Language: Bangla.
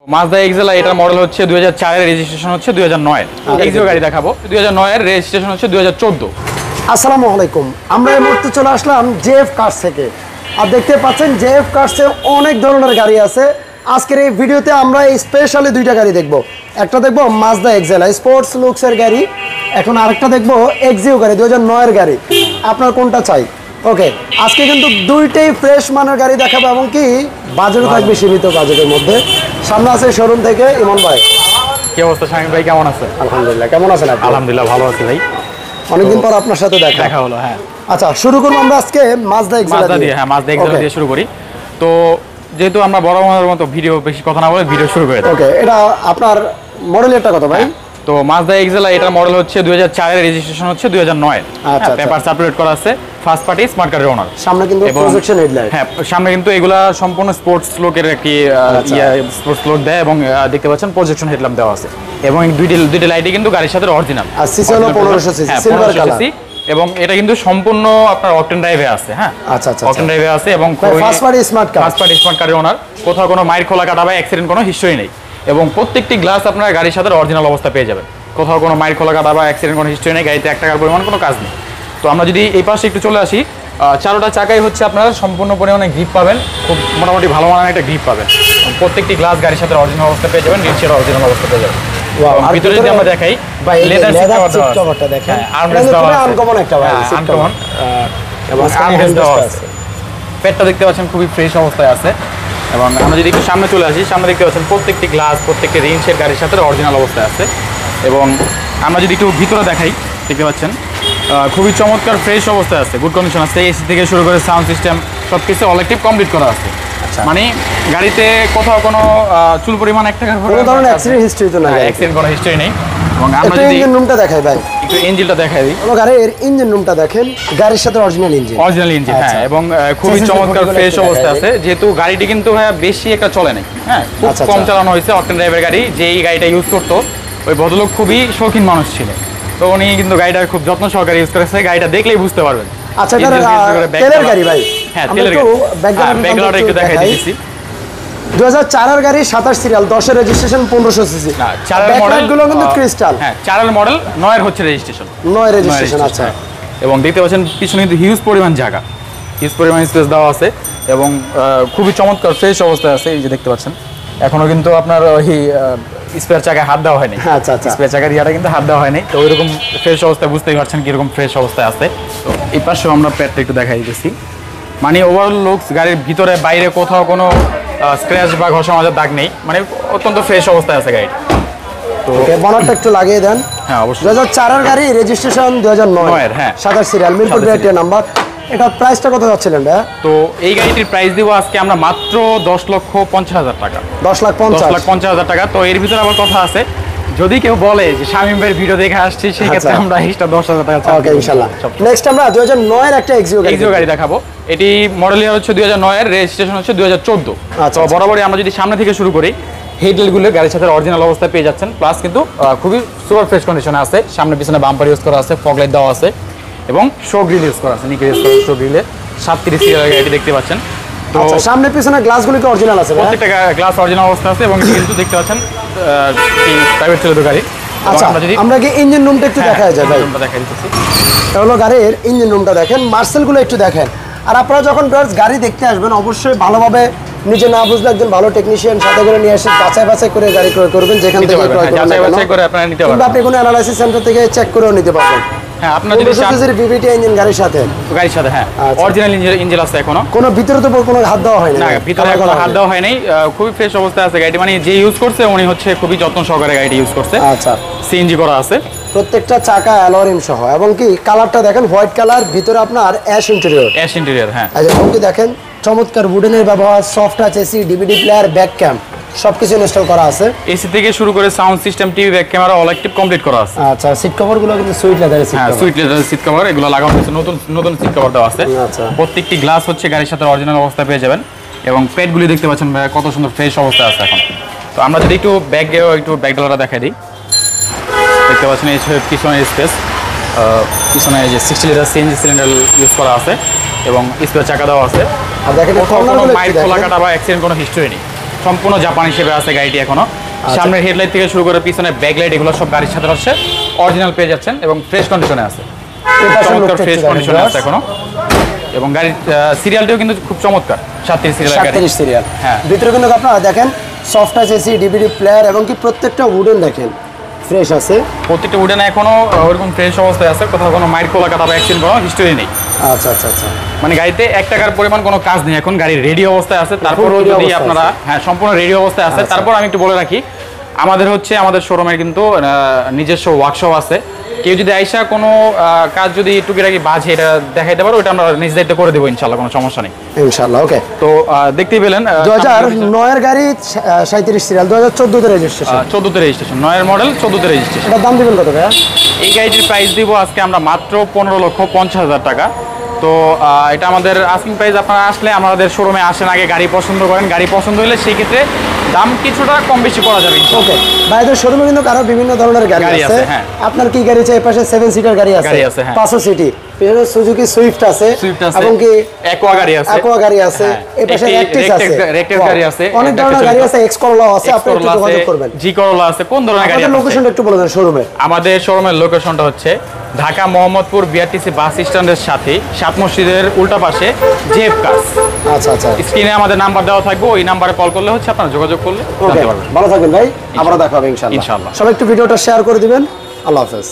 মাজদা এক্সেলা, এটার মডেল হচ্ছে 2004 এর, রেজিস্ট্রেশন হচ্ছে 2009 এর। এক্সিও গাড়ি দেখাবো 2009 এর, রেজিস্ট্রেশন হচ্ছে 2014। আসসালামু আলাইকুম, আমরা এই মুহূর্তে চলে আসলাম জেএফ কার্স থেকে। আর দেখতে পাচ্ছেন জেএফ কার্সে অনেক ধরনের গাড়ি আছে। আজকের এই ভিডিওতে আমরা স্পেশালি দুইটা গাড়ি দেখব। একটা দেখব মাজদা এক্সেলা স্পোর্টস লুকসের গাড়ি, এখন আরেকটা দেখব এক্সিও গাড়ি 2009 এর গাড়ি। আপনার কোনটা চাই? ওকে, আজকে কিন্তু দুইটাই ফ্রেশ মানের গাড়ি দেখাবো এবং কি বাজেটও থাকবে সীমিত বাজেটের মধ্যে। সামনে আছে শোরুম থেকে ইমন ভাই। কি অবস্থা শামীম ভাই, কেমন আছেন? আলহামদুলিল্লাহ, কেমন আছেন আপনি? আলহামদুলিল্লাহ ভালো আছি ভাই, অনেকদিন পর আপনার সাথে দেখা হলো। হ্যাঁ, আচ্ছা, শুরু করব আমরা আজকে মাজদা এক্সেলা দিয়ে। হ্যাঁ, মাজদা এক্সেলা দিয়ে শুরু করি। তো যেহেতু আমরা বড় মানের মতো ভিডিও বেশি কথা না বলে ভিডিও শুরু করে দিই। ওকে, এটা আপনার মডেলটা কত ভাই? তো মাজদা এক্সেলা, এটার মডেল হচ্ছে 2004 এর, রেজিস্ট্রেশন হচ্ছে 2009 এর। আচ্ছা, পেপারস আপডেট করা আছে, ফার্স্ট পার্টি স্মার্ট কার্ডের ওনার। সামনে কিন্তু প্রজেকশন হেডলাইট। হ্যাঁ, সামনে কিন্তু এগুলা সম্পূর্ণ স্পোর্টস লুকের একটি স্পোর্টস লুক দেয় এবং দেখতে পাচ্ছেন প্রজেকশন হেডল্যাম্প দেওয়া আছে এবং দুইটা লাইটই কিন্তু গাড়ির সাথে অরিজিনাল। আর সিসি হলো 1500 সিসি সিলভার কালার এবং এটা কিন্তু সম্পূর্ণ আপনার অকটেন ড্রাইভে আছে। হ্যাঁ, আচ্ছা আচ্ছা, অকটেন ড্রাইভে আছে এবং ফার্স্ট পার্টি স্মার্ট কার্ডের ওনার। কোথাও কোনো মাইর খোলা কাটা বা অ্যাক্সিডেন্ট কোনো হিস্টরি নেই এবং প্রত্যেকটি গ্লাস আপনার গাড়ির সাথে অরিজিনাল অবস্থা পেয়ে যাবেন। কোথাও কোনো মাইর খোলা কাটা বা অ্যাক্সিডেন্ট কোনো হিস্টরি নেই, গাড়িতে 1 টাকার পরিমাণ কোনো কাজ নেই। তো আমরা যদি এই পাশে একটু চলে আসি, চারোটা চাকাই হচ্ছে আপনারা সম্পূর্ণ পরিমাণে গ্রিপ পাবেন, খুব মোটামুটি ভালো মানের একটা গ্রিপ পাবেন। প্রত্যেকটি গ্লাস গাড়ির সাথে অরিজিনাল অবস্থা পেয়ে যাবেন, নিচের অরিজিনাল অবস্থা পেয়ে যাবেন। আর ভিতরে যদি আমরা দেখাই, লেদার সিট কভারটা দেখেন, আর্মরেস্ট দেওয়া আছে, আনকমন একটা ভাই, আনকমন এবং আর্মরেস্ট দেওয়া আছে। পেটটা দেখতে পাচ্ছেন খুবই ফ্রেশ অবস্থায় আছে। এবং আমরা যদি একটু সামনে চলে আসি, সামনে দেখতে পাচ্ছেন প্রত্যেকটি গ্লাস, প্রত্যেকটি রিং শেড গাড়ির সাথে অরিজিনাল অবস্থায় আছে। এবং আমরা যদি একটু ভিতরে দেখাই, দেখতে পাচ্ছেন খুবই চমৎকার ফ্রেশ অবস্থায় আছে, গুড কন্ডিশন আছে। এসি থেকে শুরু করে সাউন্ড সিস্টেম সব কিছু অল অ্যাক্টিভ কমপ্লিট করা আছে। মানে গাড়িতে কোথাও কোনো চুল পরিমাণ 1 টাকার কোনো ধরনের অ্যাক্সিডেন্ট হিস্টরি তো নাই, অ্যাক্সিডেন্ট কোনো হিস্টরি নেই। এবং আমরা যদি ইঞ্জিন রুমটা দেখাই ভাই, একটু ইঞ্জিনটা দেখাই দিই। কোনো গাড়ির ইঞ্জিন রুমটা দেখেন, গাড়ির সাথে অরিজিনাল ইঞ্জিন, হ্যাঁ, এবং খুবই চমৎকার ফ্রেশ অবস্থায় আছে। যেহেতু গাড়িটি কিন্তু বেশি একটা চলে নাই, হ্যাঁ, খুব কম চালানো হয়েছে। অকটেন ড্রাইভের গাড়ি, যেই গাড়িটা ইউজ করতো ওই ভদ্রলোক খুবই শৌখিন মানুষ ছিলেন, তো উনি কিন্তু গাড়িটা খুব যত্ন সহকারে ইউজ করেছে। গাড়িটা দেখলেই বুঝতে পারবেন। আচ্ছা, এটা তেলের গাড়ি ভাই? হ্যাঁ, তেলের গাড়ি। ব্যাকগ্রাউন্ড একটু দেখাই দিচ্ছি। 2004 এর গাড়ি, 27 সিরিয়াল, 10 এর রেজিস্ট্রেশন, 1500 সিসি। 4 এর মডেল গুলো কিন্তু ক্রিস্টাল। হ্যাঁ, 4 এর মডেল, 9 এর হচ্ছে রেজিস্ট্রেশন, 9 এর রেজিস্ট্রেশন। আচ্ছা, এবং দেখতে পাচ্ছেন পিছনে কিন্তু হিউজ পরিমাণ জায়গা, হিউজ পরিমাণ স্পেস দেওয়া আছে এবং খুবই চমৎকার ফ্রেশ অবস্থায় আছে। এই যে দেখতে পাচ্ছেন, এখনো কিন্তু আপনার ওই স্পেয়ার চাকায় হাত দেওয়া হয়নি। আচ্ছা আচ্ছা, স্পেয়ার চাকার ইয়াটা কিন্তু হাত দেওয়া হয়নি। তো ওইরকম ফ্রেশ অবস্থায় বুঝতেই পারছেন কিরকম ফ্রেশ অবস্থায় আছে। তো এই পাশেও আমরা প্যাডটা একটু দেখাই দিতেছি। মানে ওভারঅল লুকস, গাড়ির ভিতরে বাইরে কোথাও কোনো স্ক্র্যাচ বা ঘষা মাজার দাগ নেই, মানে অত্যন্ত ফ্রেশ অবস্থায় আছে গাড়িটা। তো বনারটা একটু লাগিয়ে দেন। হ্যাঁ, অবশ্যই। 2004 এর গাড়ি, রেজিস্ট্রেশন 2009 এর। হ্যাঁ, 27 সিরিয়াল, মিরপুর বিআরটি নাম্বার। এটা প্রাইসটা কত যাচ্ছিলেন ভাই? তো এই গাড়িটির প্রাইস দিব আজকে আমরা মাত্র 10,50,000 টাকা। 10,50,000 টাকা। তো এর ভিতরে আবার কথা আছে, যদি কেউ বলে যে শামীম ভাইয়ের ভিডিও দেখে আসছি, সেই ক্ষেত্রে আমরা এক্সট্রা 10,000 টাকা ছাড়। ওকে, ইনশাআল্লাহ। নেক্সট আমরা 2009 এর একটা এক্সিও গাড়ি দেখাবো। এটি মডেল ইয়ার হচ্ছে 2009 এর, রেজিস্ট্রেশন হচ্ছে 2014। তো বরাবরই আমরা যদি সামনে থেকে শুরু করি, হেডলাইটগুলো গাড়ির সাথে অরিজিনাল অবস্থায় পেয়ে যাচ্ছেন, প্লাস কিন্তু খুবই সুপার ফ্রেশ কন্ডিশনে আছে। সামনে পিছনে বাম্পার ইউজ করা আছে, ফগ লাইট দেওয়া আছে এবং শো গ্রিল ইউজ করা আছে, নিকেল ইউজ করা শো গ্রিলে। 37 সিরিয়াল গাড়িটি দেখতে পাচ্ছেন। তো সামনে পিছনে গ্লাসগুলো কি অরিজিনাল আছে? প্রত্যেকটা গ্লাস অরিজিনাল অবস্থা আছে এবং কিন্তু দেখতে পাচ্ছেন এই প্রাইভেট ছেলে গাড়ি। আচ্ছা, আমরা কি ইঞ্জিন রুমটা একটু দেখা যায় ভাই? দেখাই দিতেছি। এটা হলো গাড়ির ইঞ্জিন রুমটা, দেখেন মার্সেলগুলো একটু দেখেন। আর আপনারা যখন গাড়ি দেখতে আসবেন, অবশ্যই ভালোভাবে নিজে না বুঝলে একজন ভালো টেকনিশিয়ান সাথে করে নিয়ে এসে যাচাই বাছাই করে গাড়ি ক্রয় করবেন, যেখান থেকে ক্রয় করবেন। যাচাই বাছাই করে আপনারা নিতে পারবেন। আপনি কোনো অ্যানালাইসিস সেন্টার থেকে চেক করেও নিতে পারবেন। হ্যাঁ, আপনারা যদি বিবিটি ইঞ্জিন গাড়ির সাথে, হ্যাঁ, অরিজিনাল ইঞ্জিন আছে এখনো। কোনো ভিতরে তো কোনো হাত দেওয়া হয়নি? না, ভিতরে কোনো হাত দেওয়া হয়নি, খুবই ফ্রেশ অবস্থায় আছে গাড়িটি। মানে যে ইউজ করছে উনি হচ্ছে খুবই যত্ন সহকারে গাড়িটি ইউজ করছে। আচ্ছা, সিএনজি করা আছে প্রত্যেকটা চাকা অ্যালয় সহ, এবং কি কালারটা দেখেন হোয়াইট কালার, ভিতরে আপনার অ্যাশ ইন্টেরিয়র। হ্যাঁ, এবং কি দেখেন চমৎকার উডেনের ব্যবহার, soft touch AC, DVD player, back cam সবকিছু ইনস্টল করা আছে। এসি থেকে শুরু করে sound system, TV, back camera all active complete করা আছে। আচ্ছা, সিট কভারগুলো কিন্তু সুইট লেদারের সিট কভার। হ্যাঁ, সুইট লেদারের সিট কভার, এগুলো লাগানো হয়েছে, নতুন সিট কভার দেওয়া আছে। আচ্ছা, প্রত্যেকটি গ্লাস হচ্ছে গাড়ির সাথে অরিজিনাল অবস্থায় পেয়ে যাবেন এবং পেটগুলি দেখতে পাচ্ছেন কত সুন্দর ফ্রেশ অবস্থায় আছে এখন। তো আমরা যদি একটু ব্যাক ডলারটা দেখাই দিই, দেখতে পাচ্ছেন এই পিছনের স্পেস, পিছনে যে 60 লিটার সিএনজি সিলিন্ডার ইউজ করা আছে এবং স্পেয়ার চাকা দেওয়া আছে। আর দেখেন কোনো মাইল খোলা কাটা বা অ্যাক্সিডেন্ট কোনো হিস্টরি নেই। সম্পূর্ণ জাপান হিসেবে আছে গাড়িটি এখনো। সামনের হেডলাইট থেকে শুরু করে পিছনে ব্যাকলাইট এগুলো সব গাড়ির সাথে আসছে, অরিজিনাল পেয়ে যাচ্ছেন এবং ফ্রেশ কন্ডিশনে আছে, চমৎকার ফ্রেশ কন্ডিশনে আছে এখনো। এবং গাড়ির সিরিয়ালটিও কিন্তু খুব চমৎকার, 37 সিরিয়াল গাড়ি। 37 সিরিয়াল। হ্যাঁ, ভিতরে কিন্তু আপনারা দেখেন soft touch AC, DVD player এবং কি প্রত্যেকটা উডেন দেখেন ফ্রেশ আছে। প্রত্যেকটা উডেন এখনো ওরকম ফ্রেশ অবস্থায় আছে, কোথাও কোনো মাইর খোলা কাটা বা অ্যাক্সিডেন্ট কোনো হিস্টোরি নেই। আচ্ছা আচ্ছা আচ্ছা, মানে গাড়িতে 1 টাকার পরিমাণ কোনো কাজ নেই, এখন গাড়ি রেডি অবস্থায় আছে। তারপরও ready যদি অবস্থায় আপনারা হ্যাঁ সম্পূর্ণ রেডি অবস্থায় আছে। তারপর আমি একটু বলে রাখি, আমাদের শোরুমের কিন্তু নিজস্ব ওয়ার্কশপ আছে। কেউ যদি আইসা কোনো কাজ যদি টুকিটাকি বাজে এটা দেখাইতে পারো, ওটা আমরা নিজ দায়িত্ব করে দেবো ইনশাল্লাহ, কোনো সমস্যা নেই ইনশাআল্লাহ। ওকে, তো দেখতেই পেলেন 2009 এর গাড়ি 37 সিরিয়াল, 2014 তে রেজিস্ট্রেশন। 14তে রেজিস্ট্রেশন, 9 মডেল 14তে রেজিস্ট্রেশন। এটার দাম দিবেন কত ভাইয়া? এই গাড়িটির প্রাইস দিব আজকে আমরা মাত্র 15,50,000 টাকা। তো এটা আমাদের আস্কিং প্রাইস। আপনারা আসলে আমাদের শোরুমে আসেন, আগে গাড়ি পছন্দ করেন, গাড়ি পছন্দ হলে সেই ক্ষেত্রে দাম কিছুটা কম বেশি করা যাবে। ওকে, ভাইদের শোরুমে কিন্তু আরো বিভিন্ন ধরনের গাড়ি আছে। হ্যাঁ, আপনার কি গাড়ি চাই? পাশে 7 সিটার গাড়ি আছে, 500 সিটি, পিছনে সুজুকি সুইফট আছে এবং কি অ্যাকোয়া গাড়ি আছে, অ্যাকোয়া গাড়ি আছে, এই পাশে রেকটেক্স আছে, রেকটেক্স গাড়ি আছে, অনেক ধরনের গাড়ি আছে, এক্স করলা আছে। আপনি একটু যোগাযোগ করবেন। জি করলা আছে। কোন ধরনের গাড়ি আছে? আপনাদের লোকেশনটা একটু বলে দেন শোরুমে। আমাদের শোরুমের লোকেশনটা হচ্ছে ঢাকা মোহাম্মদপুর বিআরটিসি বাস স্ট্যান্ডের সাথে সাত মসজিদের উল্টা পাশে জেফ কার্স। আচ্ছা আচ্ছা, স্ক্রিনে আমাদের নাম্বার দেওয়া থাকবে, ওই নাম্বারে কল করলে হচ্ছে আপনারা যোগাযোগ করলে জানতে পারবেন। ভালো থাকবেন ভাই, আবার দেখা হবে ইনশাআল্লাহ। সবাই একটু ভিডিওটা শেয়ার করে দিবেন। আল্লাহ হাফেজ।